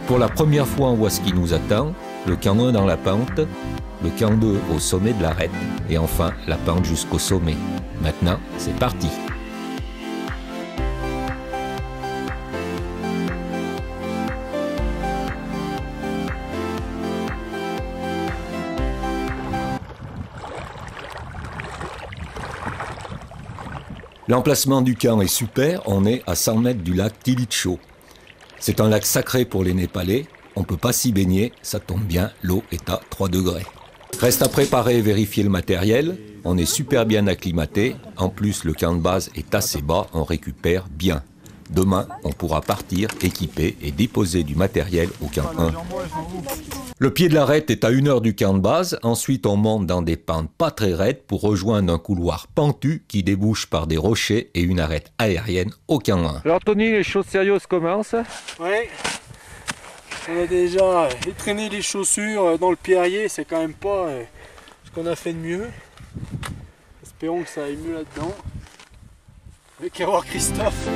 Pour la première fois, on voit ce qui nous attend, le camp 1 dans la pente, le camp 2 au sommet de l'arête, et enfin la pente jusqu'au sommet. Maintenant, c'est parti! L'emplacement du camp est super, on est à 100 mètres du lac Tilicho. C'est un lac sacré pour les Népalais, on ne peut pas s'y baigner, ça tombe bien, l'eau est à 3 degrés. Reste à préparer et vérifier le matériel, on est super bien acclimaté, en plus le camp de base est assez bas, on récupère bien. Demain, on pourra partir, équiper et déposer du matériel au camp 1. Le pied de l'arête est à 1 heure du camp de base, ensuite on monte dans des pentes pas très raides pour rejoindre un couloir pentu qui débouche par des rochers et une arête aérienne au camp 1. Alors Tony, les choses sérieuses commencent. Oui, on a déjà étraîné les chaussures dans le pierrier, c'est quand même pas ce qu'on a fait de mieux. Espérons que ça aille mieux là-dedans. Mais qu'à voir Christophe.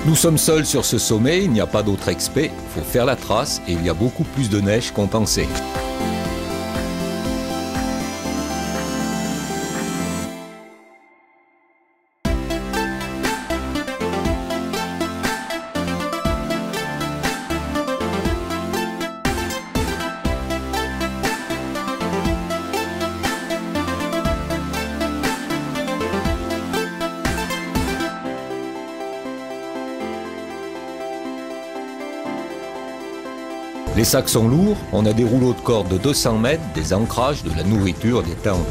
Nous sommes seuls sur ce sommet, il n'y a pas d'autres experts, il faut faire la trace et il y a beaucoup plus de neige qu'on pensait. Les sacs sont lourds, on a des rouleaux de corde de 200 mètres, des ancrages, de la nourriture, des tentes.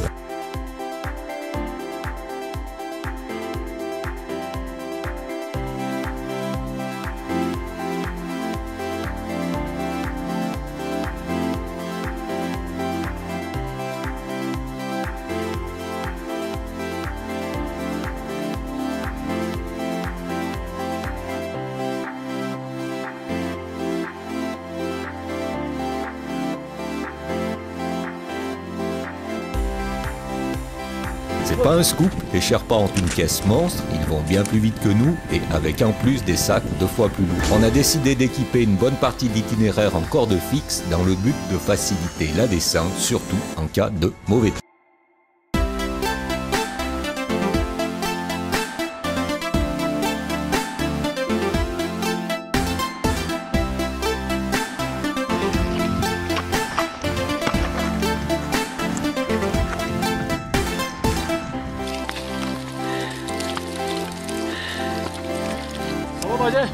C'est pas un scoop, les Sherpas ont une caisse monstre, ils vont bien plus vite que nous et avec en plus des sacs 2 fois plus lourds. On a décidé d'équiper une bonne partie d'itinéraire en corde fixe dans le but de faciliter la descente, surtout en cas de mauvais temps. Allez.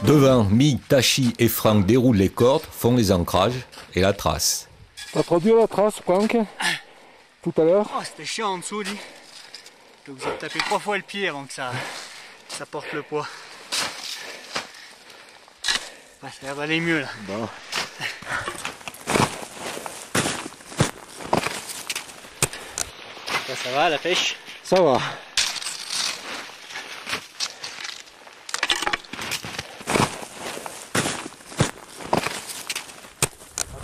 Devant, Mig, Tachi et Franck déroulent les cordes, font les ancrages et la trace. T'as trop dur la trace, Franck, tout à l'heure? Oh, c'était chiant en dessous, dit. Donc vous avez tapé 3 fois le pied avant que ça porte le poids. Ouais, ça a l'air d'aller mieux là. Bon. Ça va la pêche? Ça va.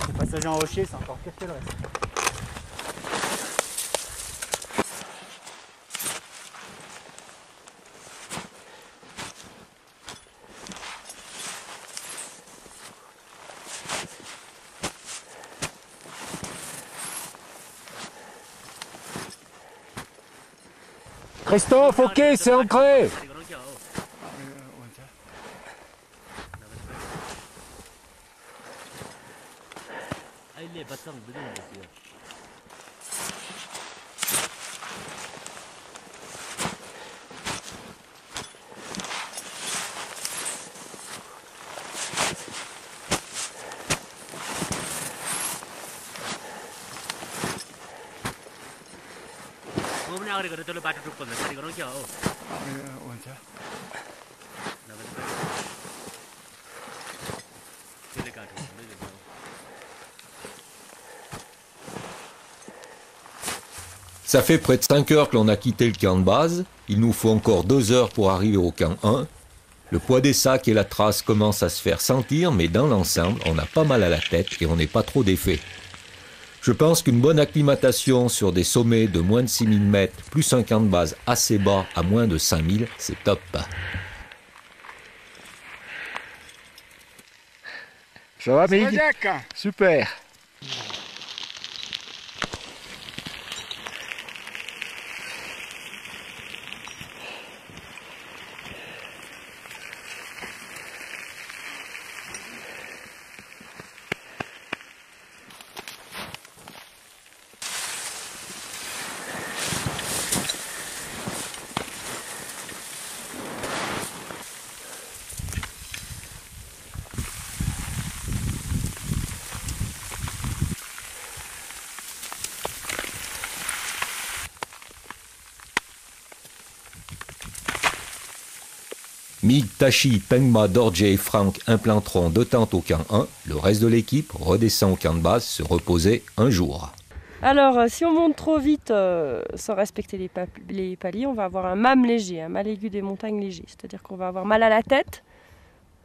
Le passage en rocher, c'est encore pire que le reste. Christophe, ok, c'est ancré. Ça fait près de 5 heures que l'on a quitté le camp de base. Il nous faut encore 2 heures pour arriver au camp 1. Le poids des sacs et la trace commencent à se faire sentir, mais dans l'ensemble, on a pas mal à la tête et on n'est pas trop défait. Je pense qu'une bonne acclimatation sur des sommets de moins de 6000 mètres, plus un camp de base assez bas à moins de 5000, c'est top. Ça va, Mig? Super. Mig, Tachi, Pengma, Dorje et Franck implanteront 2 tentes au camp 1. Le reste de l'équipe redescend au camp de base se reposer un jour. Alors, si on monte trop vite sans respecter les paliers, on va avoir un MAM léger, un mal aigu des montagnes léger. C'est-à-dire qu'on va avoir mal à la tête,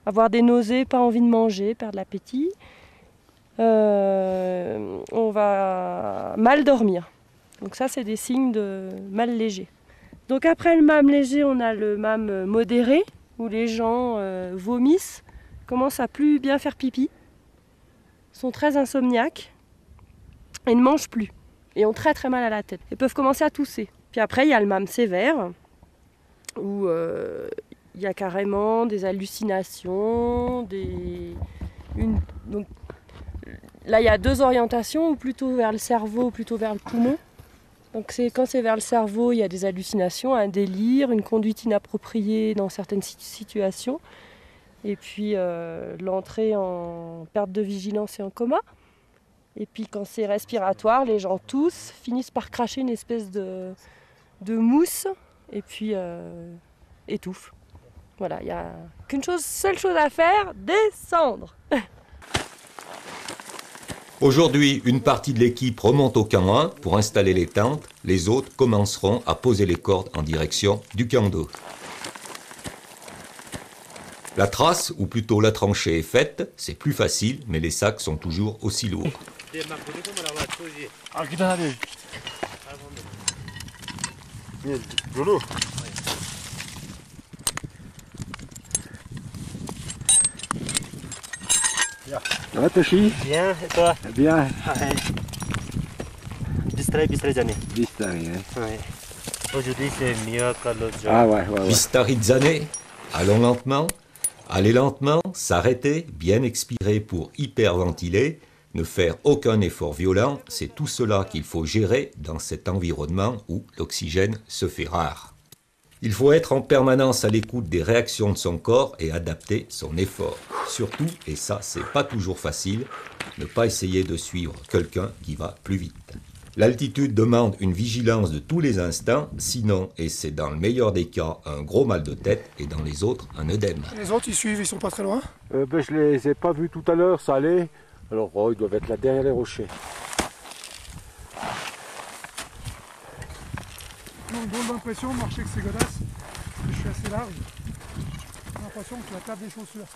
avoir des nausées, pas envie de manger, perdre l'appétit. On va mal dormir. Donc ça, c'est des signes de mal léger. Donc après le MAM léger, on a le MAM modéré, où les gens vomissent, commencent à plus bien faire pipi, sont très insomniaques et ne mangent plus et ont très très mal à la tête et peuvent commencer à tousser. Puis après il y a le MAM sévère où il y a carrément des hallucinations, donc, là il y a 2 orientations, ou plutôt vers le cerveau ou plutôt vers le poumon. Donc quand c'est vers le cerveau, il y a des hallucinations, un délire, une conduite inappropriée dans certaines situations. Et puis l'entrée en perte de vigilance et en coma. Et puis quand c'est respiratoire, les gens toussent, finissent par cracher une espèce de mousse et puis étouffent. Voilà, il n'y a qu'une seule chose à faire, descendre. Aujourd'hui, une partie de l'équipe remonte au camp 1 pour installer les tentes. Les autres commenceront à poser les cordes en direction du camp 2. La trace, ou plutôt la tranchée est faite. C'est plus facile, mais les sacs sont toujours aussi lourds. Ça va, Tachi? Bien, et toi? Bien. Bistari Zane. Bistari, hein. Ouais. Aujourd'hui, c'est mieux que l'autre jour. Ah ouais. Bistari-Zane, allons lentement. Aller lentement, s'arrêter, bien expirer pour hyperventiler, ne faire aucun effort violent, c'est tout cela qu'il faut gérer dans cet environnement où l'oxygène se fait rare. Il faut être en permanence à l'écoute des réactions de son corps et adapter son effort. Surtout, et ça c'est pas toujours facile, ne pas essayer de suivre quelqu'un qui va plus vite. L'altitude demande une vigilance de tous les instants, sinon, et c'est dans le meilleur des cas, un gros mal de tête et dans les autres, un œdème. Les autres, ils suivent, ils sont pas très loin. Je les ai pas vus tout à l'heure, ça allait. Alors ils doivent être là derrière les rochers. Une bonne impression de marcher avec ces godasses. Je suis assez large. J'ai l'impression que tu vas perdre des chaussures.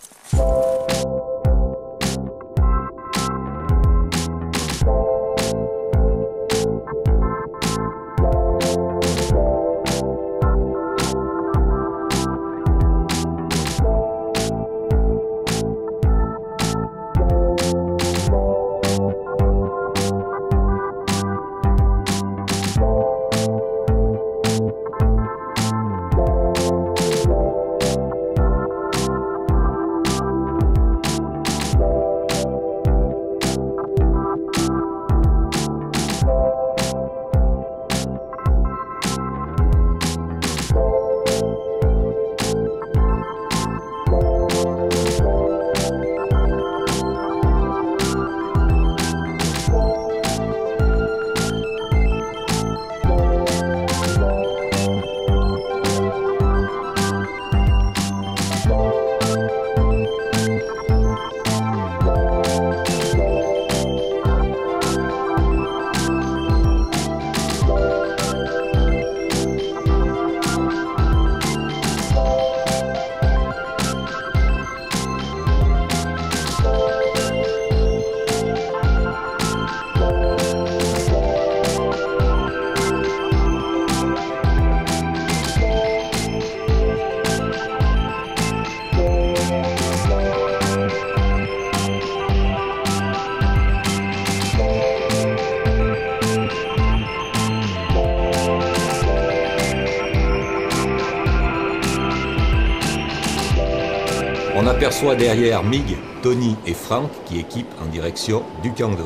J'aperçois derrière Mig, Tony et Franck qui équipent en direction du camp 2.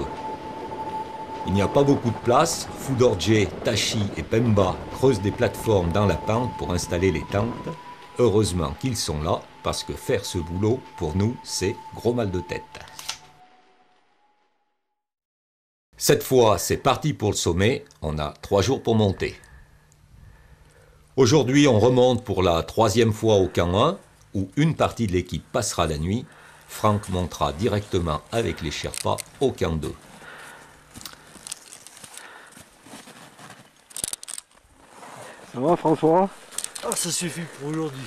Il n'y a pas beaucoup de place, Fudorje, Tachi et Pemba creusent des plateformes dans la pente pour installer les tentes. Heureusement qu'ils sont là, parce que faire ce boulot, pour nous, c'est gros mal de tête. Cette fois, c'est parti pour le sommet, on a 3 jours pour monter. Aujourd'hui, on remonte pour la 3e fois au camp 1, où une partie de l'équipe passera la nuit. Franck montera directement avec les Sherpas au camp 2. Ça va François? Ah, ça suffit pour aujourd'hui.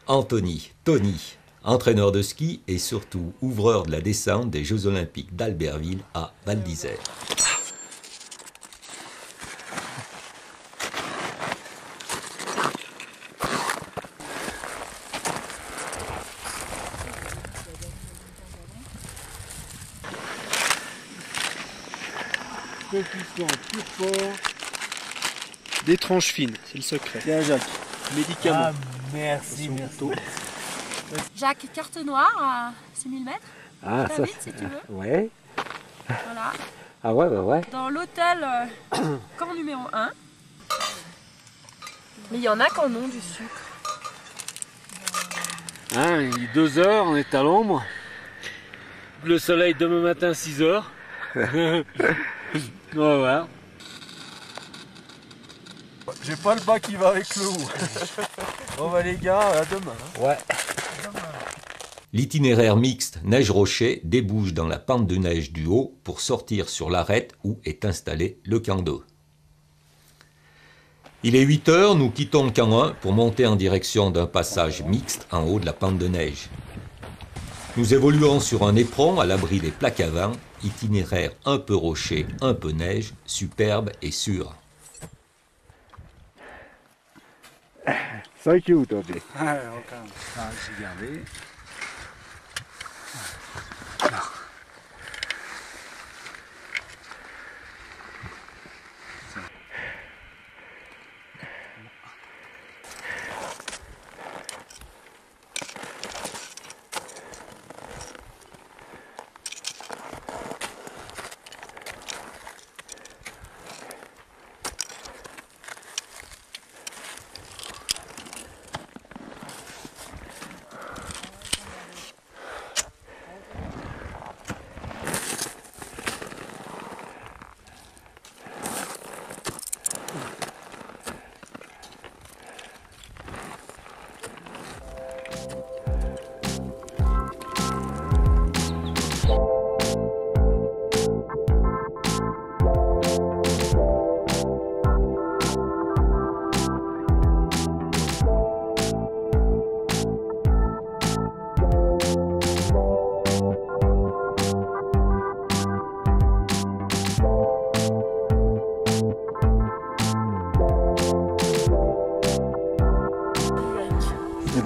Anthony, Tony, entraîneur de ski et surtout ouvreur de la descente des Jeux Olympiques d'Albertville à Val d'Isère. Compulsion, pur fort. Des tranches fines, c'est le secret. Tiens Jacques, médicaments. Ah, merci, merci. Jacques, carte noire à 6000 mètres. Ah, Je t'invite si tu veux. Ouais. Voilà. Ah ouais, bah ouais. Dans l'hôtel camp numéro 1. Mais il y en a qui en ont du sucre. Hein, il est 2 heures, on est à l'ombre. Le soleil demain matin 6 heures. On va voir. J'ai pas le bas qui va avec le haut. Bon bah les gars, à demain. Hein. Ouais. L'itinéraire mixte neige-rocher débouche dans la pente de neige du haut pour sortir sur l'arête où est installé le camp 2. Il est 8 heures, nous quittons le camp 1 pour monter en direction d'un passage mixte en haut de la pente de neige. Nous évoluons sur un éperon à l'abri des plaques à vent, itinéraire un peu rocher, un peu neige, superbe et sûr. Thank you, Tony. Ah, ok. Ah, j'ai gardé.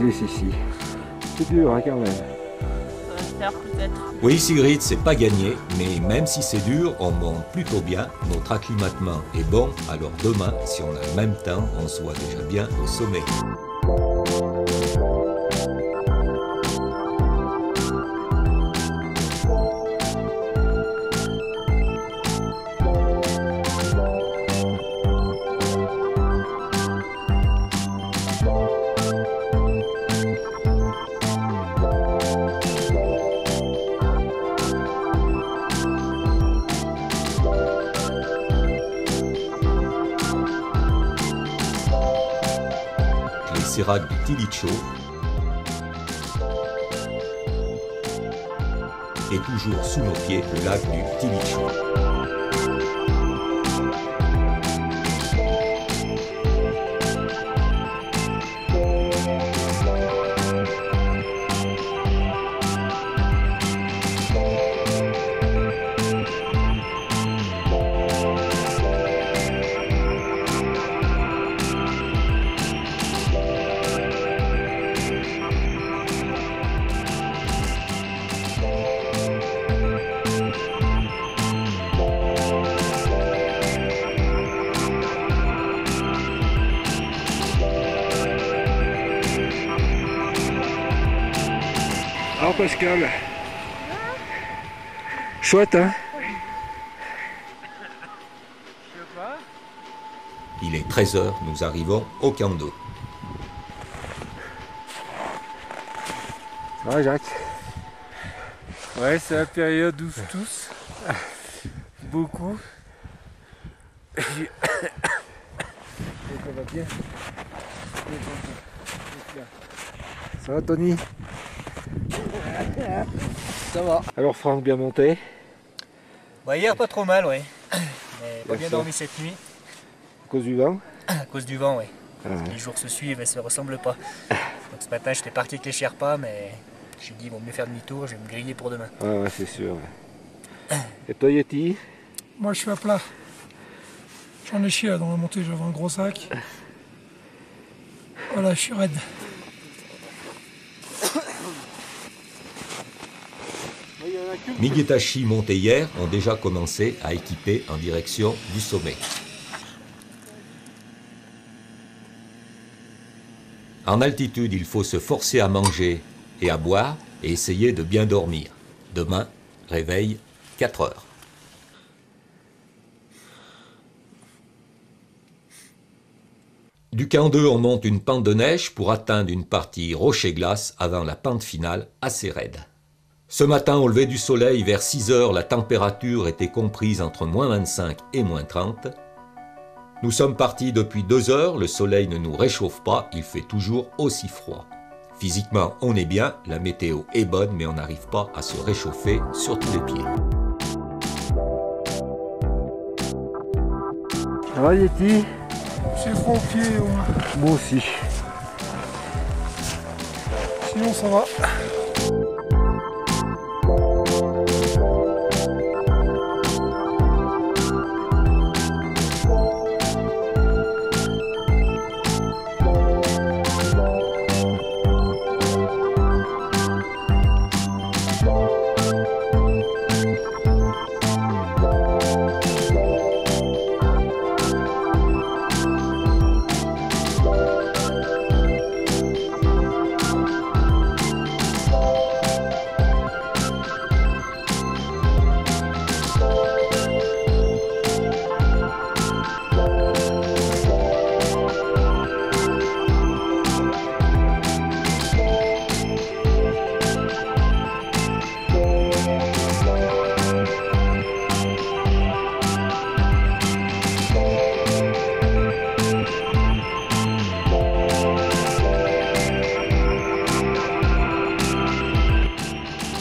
Ici. C'est dur hein, quand même. Ça va se faire peut-être. Oui Sigrid, c'est pas gagné, mais même si c'est dur, on monte plutôt bien, notre acclimatement est bon, alors demain, si on a le même temps, on soit déjà bien au sommet. Sérac du Tilicho et toujours sous nos pieds le lac du Tilicho. Alors Pascal, chouette hein? Il est 13h, nous arrivons au camp d'eau. Ça va Jacques? Ouais, c'est la période où tous, beaucoup. Ça va bien. Ça va Tony? Ça va. Alors Franck, bien monté? Bah, hier, pas trop mal, ouais. Mais pas bien ça. dormi cette nuit. À cause du vent? À cause du vent, ouais. Ah, Les jours se suivent et se ressemblent pas. Donc ce matin, j'étais parti avec les Sherpas, mais j'ai dit, il vaut mieux faire demi-tour, je vais me griller pour demain. ouais, c'est sûr. Ouais. Et toi Yeti? Moi je suis à plat. J'en ai chié là, dans la montée, j'avais un gros sac. Voilà, je suis raide. Migetashi montés hier ont déjà commencé à équiper en direction du sommet. En altitude, il faut se forcer à manger et à boire et essayer de bien dormir. Demain, réveil 4 heures. Du camp 2, on monte une pente de neige pour atteindre une partie rocher-glace avant la pente finale assez raide. Ce matin, au lever du soleil, vers 6 heures, la température était comprise entre moins 25 et moins 30. Nous sommes partis depuis 2 heures, le soleil ne nous réchauffe pas, il fait toujours aussi froid. Physiquement, on est bien, la météo est bonne, mais on n'arrive pas à se réchauffer sur tous les pieds. Ça va Yeti? J'ai froid aux pieds, Moi aussi. sinon ça va.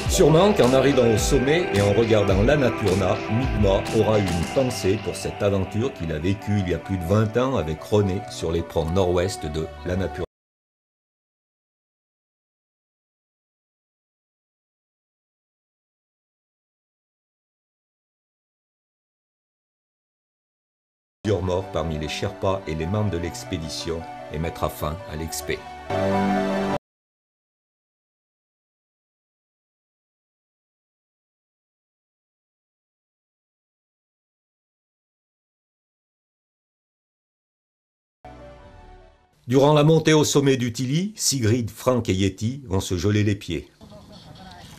Sûrement qu'en arrivant au sommet et en regardant l'Annapurna, Mi'kmaq aura eu une pensée pour cette aventure qu'il a vécue il y a plus de 20 ans avec René sur les pentes nord-ouest de l'Annapurna. Plusieurs morts parmi les Sherpas et les membres de l'expédition et mettra fin à l'expé. Durant la montée au sommet du Tili, Sigrid, Franck et Yeti vont se geler les pieds.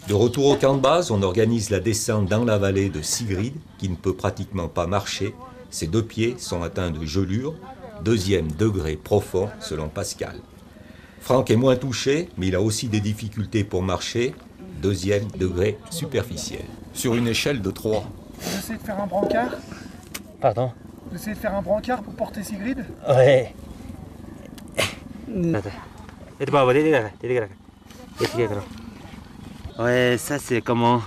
De retour au camp de base, on organise la descente dans la vallée de Sigrid, qui ne peut pratiquement pas marcher. Ses 2 pieds sont atteints de gelure, 2e degré profond selon Pascal. Franck est moins touché, mais il a aussi des difficultés pour marcher, 2e degré superficiel. Sur une échelle de 3. Vous essayez de faire un brancard? Pardon? Vous essayez de faire un brancard pour porter Sigrid? Ouais. Ouais, ça c'est comment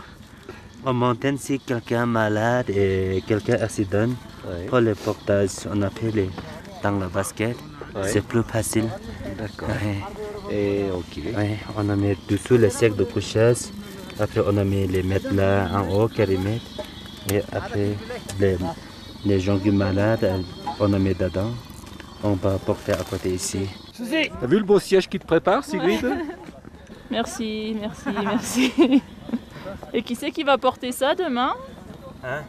en montagne si quelqu'un malade et quelqu'un accident, pour le portage on appelle dans la basket, c'est plus facile. D'accord. Ouais. Et ok. Ouais, on a mis dessous les sacs de couchage, après on a mis les matelas en haut, carimètre, et après les gens qui sont malades, on a mis dedans, on va porter à côté ici. T'as vu le beau siège qui te prépare, Sigrid? Merci, merci, merci. Et qui c'est qui va porter ça demain? Hein?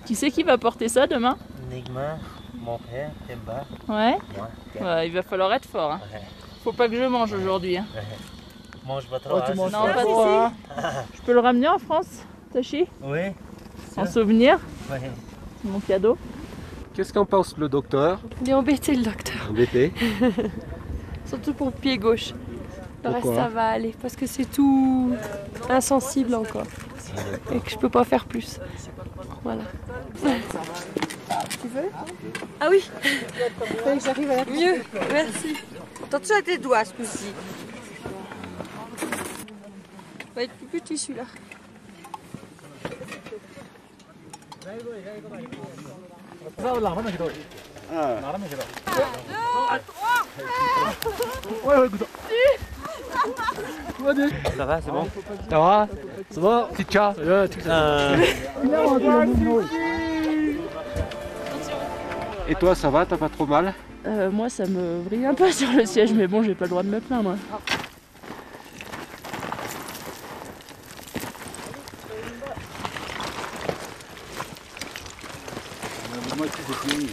Qui c'est qui va porter ça demain? Nigma, mon père, Temba, Ouais. moi. Ouais, il va falloir être fort. Hein. Ouais. Faut pas que je mange aujourd'hui. Hein. mange pas trop. Non, pas trop. Je peux le ramener en France, Tachi? Oui. En souvenir? Oui. C'est mon cadeau. Qu'est-ce qu'en pense le docteur? Il est embêté le docteur, Embêté. surtout pour le pied gauche. Le reste Pourquoi ça va aller parce que c'est tout insensible encore et que je peux pas faire plus. Voilà. Tu veux? Ah oui, Fallait que j'arrive à la mieux, merci. Attention à tes doigts ce coup-ci. Il va être plus petit celui-là. Ça va, c'est bon? Ça va? Ça va? Petit chat? Et toi, ça va? T'as pas trop mal? Moi, ça me brille un peu sur le siège, mais bon, j'ai pas le droit de me plaindre. Moi, c'est fini.